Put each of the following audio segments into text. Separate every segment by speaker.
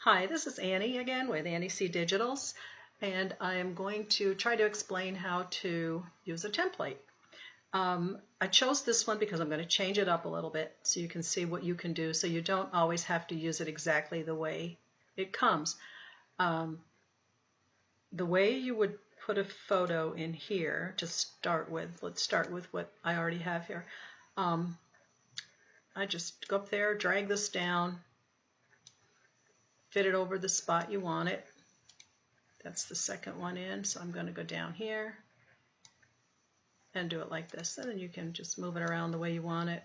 Speaker 1: Hi, this is Annie again with Annie C Digitals, and I am going to try to explain how to use a template. I chose this one because I'm going to change it up a little bit so you can see what you can do, so you don't always have to use it exactly the way it comes. The way you would put a photo in here to start with, let's start with what I already have here. I just go up there, drag this down, fit it over the spot you want it. That's the second one in, so I'm going to go down here and do it like this, and then you can just move it around the way you want it.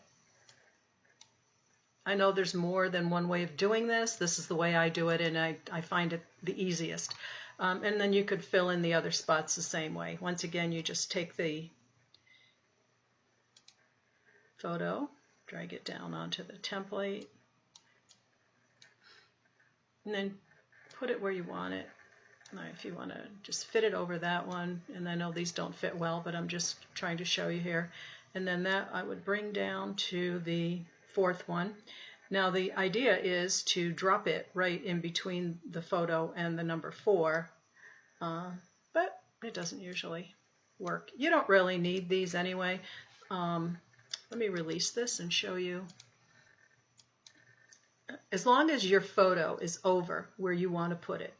Speaker 1: I know there's more than one way of doing this. This is the way I do it, and I find it the easiest. And then you could fill in the other spots the same way. Once again, you just take the photo, drag it down onto the template, and then put it where you want it. Now, if you want to just fit it over that one, and I know these don't fit well, but I'm just trying to show you here. And then that I would bring down to the fourth one. Now the idea is to drop it right in between the photo and the number 4, but it doesn't usually work. You don't really need these anyway. Let me release this and show you. As long as your photo is over where you want to put it,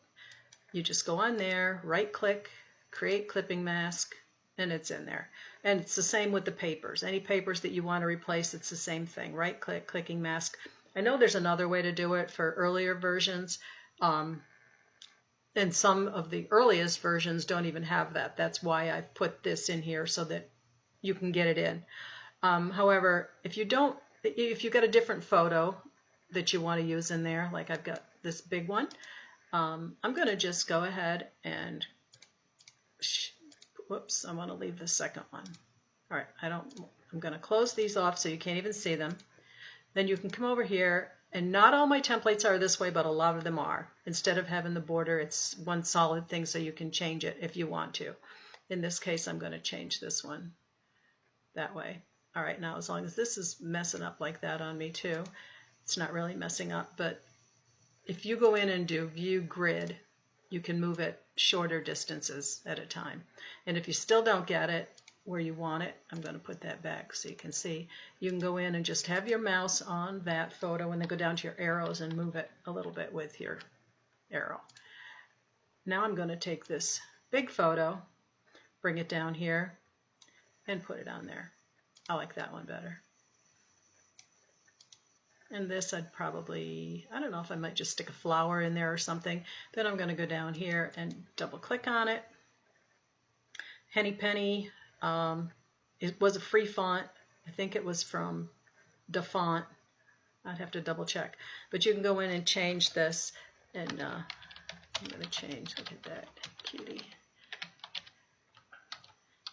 Speaker 1: you just go on there, right click, create clipping mask, and it's in there. And it's the same with the papers. Any papers that you want to replace, it's the same thing. Right click, clicking mask. I know there's another way to do it for earlier versions. And some of the earliest versions don't even have that. That's why I put this in here so that you can get it in. However, if you've got a different photo that you want to use in there, like I've got this big one, I'm going to just go ahead and, whoops, I want to leave the second one. All right, I'm going to close these off so you can't even see them. Then you can come over here, and not all my templates are this way, but a lot of them are. Instead of having the border, it's one solid thing so you can change it if you want to. In this case, I'm going to change this one that way. All right, now as long as this is messing up like that on me too, it's not really messing up, but if you go in and do view grid, you can move it shorter distances at a time. And if you still don't get it where you want it, I'm going to put that back so you can see. You can go in and just have your mouse on that photo and then go down to your arrows and move it a little bit with your arrow. Now I'm going to take this big photo, bring it down here, and put it on there. I like that one better. And this I'd probably, I don't know if I might just stick a flower in there or something. Then I'm going to go down here and double click on it. Henny Penny, it was a free font. I think it was from DaFont. I'd have to double check. But you can go in and change this. And I'm going to change, look at that, cutie.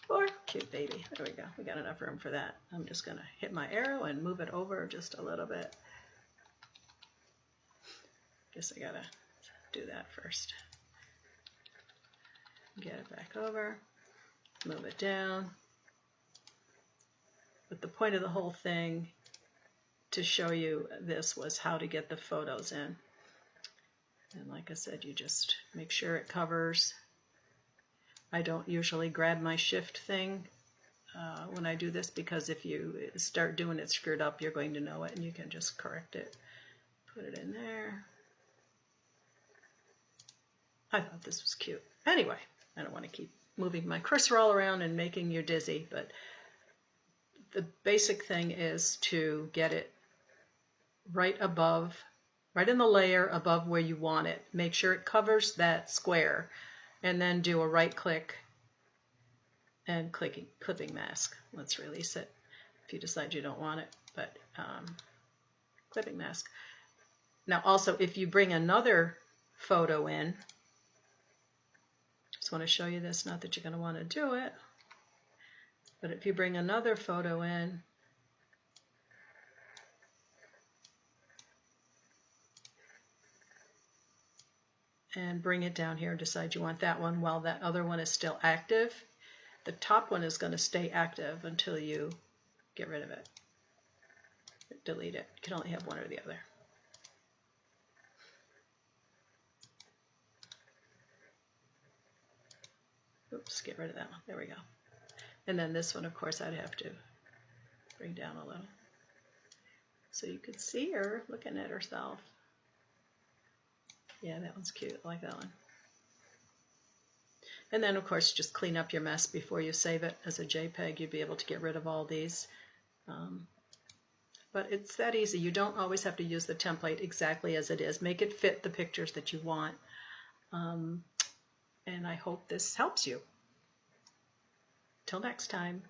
Speaker 1: Or cute baby. There we go. We got enough room for that. I'm just going to hit my arrow and move it over just a little bit. Guess I gotta do that first. Get it back over, move it down. But the point of the whole thing to show you this was how to get the photos in. And like I said, you just make sure it covers. I don't usually grab my shift thing when I do this, because if you start doing it screwed up, you're going to know it and you can just correct it. Put it in there. I thought this was cute. Anyway, I don't want to keep moving my cursor all around and making you dizzy, but the basic thing is to get it right above, right in the layer above where you want it. Make sure it covers that square, and then do a right click and clipping mask. Let's release it if you decide you don't want it, but clipping mask. Now also, if you bring another photo in, just want to show you this, not that you're going to want to do it, but if you bring another photo in, and bring it down here and decide you want that one while that other one is still active, the top one is going to stay active until you get rid of it. Delete it. You can only have one or the other. Just get rid of that one. There we go. And then this one, of course, I'd have to bring down a little. So you could see her looking at herself. Yeah, that one's cute. I like that one. And then, of course, just clean up your mess before you save it as a JPEG. You'd be able to get rid of all these. But it's that easy. You don't always have to use the template exactly as it is. Make it fit the pictures that you want. And I hope this helps you. Till next time.